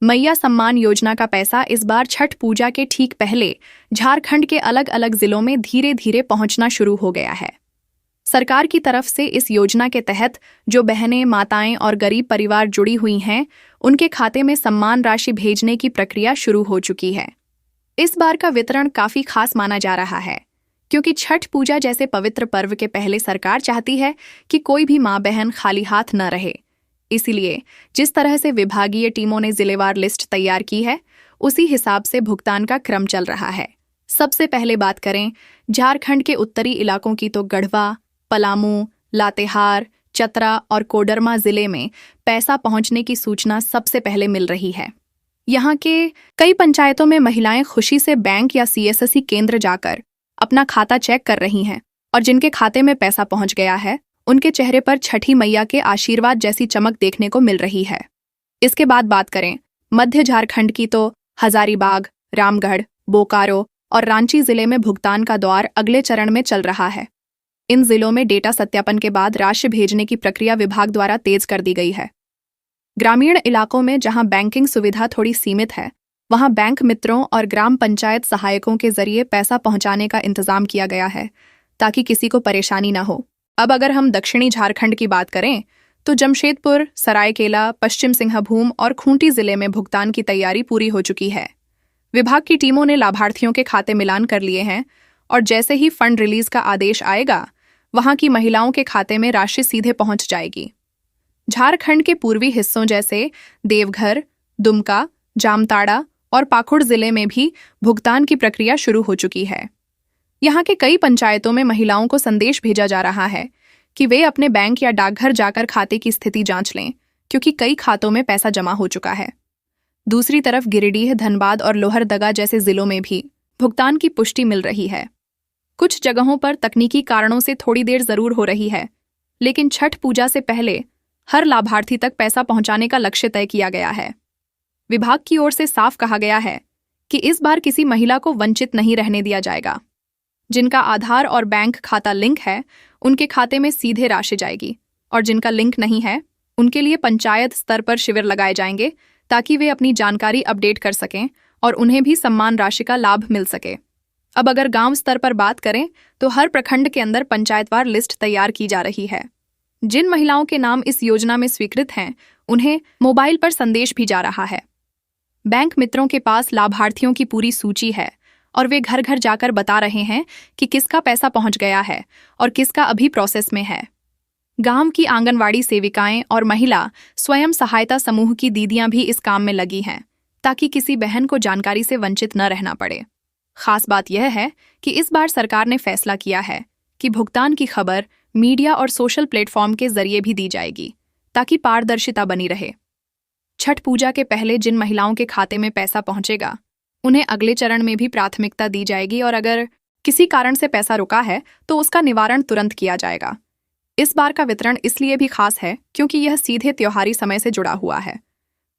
मैया सम्मान योजना का पैसा इस बार छठ पूजा के ठीक पहले झारखंड के अलग अलग जिलों में धीरे धीरे पहुंचना शुरू हो गया है। सरकार की तरफ से इस योजना के तहत जो बहनें, माताएं और गरीब परिवार जुड़ी हुई हैं, उनके खाते में सम्मान राशि भेजने की प्रक्रिया शुरू हो चुकी है। इस बार का वितरण काफी खास माना जा रहा है, क्योंकि छठ पूजा जैसे पवित्र पर्व के पहले सरकार चाहती है कि कोई भी माँ बहन खाली हाथ न रहे। इसीलिए जिस तरह से विभागीय टीमों ने जिलेवार लिस्ट तैयार की है, उसी हिसाब से भुगतान का क्रम चल रहा है। सबसे पहले बात करें झारखंड के उत्तरी इलाकों की, तो गढ़वा, पलामू, लातेहार, चतरा और कोडरमा जिले में पैसा पहुंचने की सूचना सबसे पहले मिल रही है। यहाँ के कई पंचायतों में महिलाएं खुशी से बैंक या सीएससी केंद्र जाकर अपना खाता चेक कर रही हैं, और जिनके खाते में पैसा पहुंच गया है, उनके चेहरे पर छठी मैया के आशीर्वाद जैसी चमक देखने को मिल रही है। इसके बाद बात करें मध्य झारखंड की, तो हजारीबाग, रामगढ़, बोकारो और रांची जिले में भुगतान का दौर अगले चरण में चल रहा है। इन जिलों में डेटा सत्यापन के बाद राशि भेजने की प्रक्रिया विभाग द्वारा तेज कर दी गई है। ग्रामीण इलाकों में जहां बैंकिंग सुविधा थोड़ी सीमित है, वहां बैंक मित्रों और ग्राम पंचायत सहायकों के जरिए पैसा पहुंचाने का इंतजाम किया गया है, ताकि किसी को परेशानी न हो। अब अगर हम दक्षिणी झारखंड की बात करें, तो जमशेदपुर, सरायकेला, पश्चिम सिंहभूम और खूंटी जिले में भुगतान की तैयारी पूरी हो चुकी है। विभाग की टीमों ने लाभार्थियों के खाते मिलान कर लिए हैं, और जैसे ही फंड रिलीज का आदेश आएगा, वहां की महिलाओं के खाते में राशि सीधे पहुंच जाएगी। झारखंड के पूर्वी हिस्सों जैसे देवघर, दुमका, जामताड़ा और पाकुड़ जिले में भी भुगतान की प्रक्रिया शुरू हो चुकी है। यहाँ के कई पंचायतों में महिलाओं को संदेश भेजा जा रहा है कि वे अपने बैंक या डाकघर जाकर खाते की स्थिति जांच लें, क्योंकि कई खातों में पैसा जमा हो चुका है। दूसरी तरफ गिरिडीह, धनबाद और लोहरदगा जैसे जिलों में भी भुगतान की पुष्टि मिल रही है। कुछ जगहों पर तकनीकी कारणों से थोड़ी देर जरूर हो रही है, लेकिन छठ पूजा से पहले हर लाभार्थी तक पैसा पहुंचाने का लक्ष्य तय किया गया है। विभाग की ओर से साफ कहा गया है कि इस बार किसी महिला को वंचित नहीं रहने दिया जाएगा। जिनका आधार और बैंक खाता लिंक है, उनके खाते में सीधे राशि जाएगी, और जिनका लिंक नहीं है, उनके लिए पंचायत स्तर पर शिविर लगाए जाएंगे, ताकि वे अपनी जानकारी अपडेट कर सकें और उन्हें भी सम्मान राशि का लाभ मिल सके। अब अगर गांव स्तर पर बात करें, तो हर प्रखंड के अंदर पंचायतवार लिस्ट तैयार की जा रही है। जिन महिलाओं के नाम इस योजना में स्वीकृत हैं, उन्हें मोबाइल पर संदेश भी जा रहा है। बैंक मित्रों के पास लाभार्थियों की पूरी सूची है, और वे घर घर जाकर बता रहे हैं कि किसका पैसा पहुंच गया है और किसका अभी प्रोसेस में है। गांव की आंगनवाड़ी सेविकाएं और महिला स्वयं सहायता समूह की दीदियां भी इस काम में लगी हैं, ताकि किसी बहन को जानकारी से वंचित न रहना पड़े। खास बात यह है कि इस बार सरकार ने फैसला किया है कि भुगतान की खबर मीडिया और सोशल प्लेटफॉर्म के जरिए भी दी जाएगी, ताकि पारदर्शिता बनी रहे। छठ पूजा के पहले जिन महिलाओं के खाते में पैसा पहुंचेगा, उन्हें अगले चरण में भी प्राथमिकता दी जाएगी, और अगर किसी कारण से पैसा रुका है, तो उसका निवारण तुरंत किया जाएगा। इस बार का वितरण इसलिए भी खास है क्योंकि यह सीधे त्योहारी समय से जुड़ा हुआ है।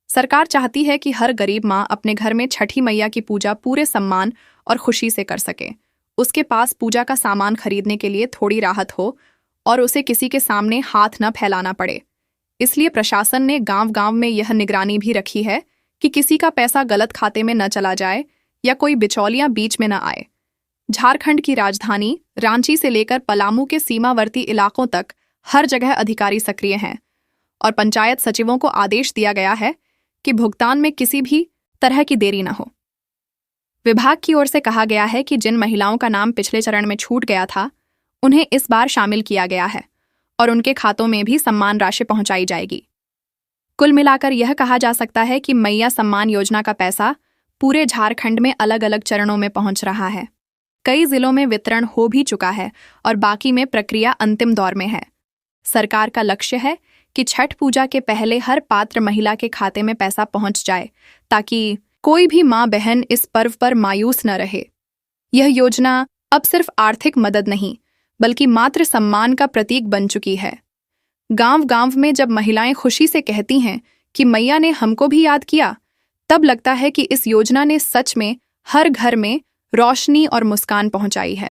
सरकार चाहती है कि हर गरीब माँ अपने घर में छठी मैया की पूजा पूरे सम्मान और खुशी से कर सके। उसके पास पूजा का सामान खरीदने के लिए थोड़ी राहत हो, और उसे किसी के सामने हाथ न फैलाना पड़े। इसलिए प्रशासन ने गांव-गांव में यह निगरानी भी रखी है कि किसी का पैसा गलत खाते में न चला जाए या कोई बिचौलियां बीच में न आए। झारखंड की राजधानी रांची से लेकर पलामू के सीमावर्ती इलाकों तक हर जगह अधिकारी सक्रिय हैं, और पंचायत सचिवों को आदेश दिया गया है कि भुगतान में किसी भी तरह की देरी न हो। विभाग की ओर से कहा गया है कि जिन महिलाओं का नाम पिछले चरण में छूट गया था, उन्हें इस बार शामिल किया गया है, और उनके खातों में भी सम्मान राशि पहुंचाई जाएगी। कुल मिलाकर यह कहा जा सकता है कि मैया सम्मान योजना का पैसा पूरे झारखंड में अलग अलग चरणों में पहुंच रहा है। कई जिलों में वितरण हो भी चुका है, और बाकी में प्रक्रिया अंतिम दौर में है। सरकार का लक्ष्य है कि छठ पूजा के पहले हर पात्र महिला के खाते में पैसा पहुंच जाए, ताकि कोई भी माँ बहन इस पर्व पर मायूस न रहे। यह योजना अब सिर्फ आर्थिक मदद नहीं, बल्कि मातृ सम्मान का प्रतीक बन चुकी है। गांव-गांव में जब महिलाएं खुशी से कहती हैं कि मैया ने हमको भी याद किया, तब लगता है कि इस योजना ने सच में हर घर में रोशनी और मुस्कान पहुंचाई है।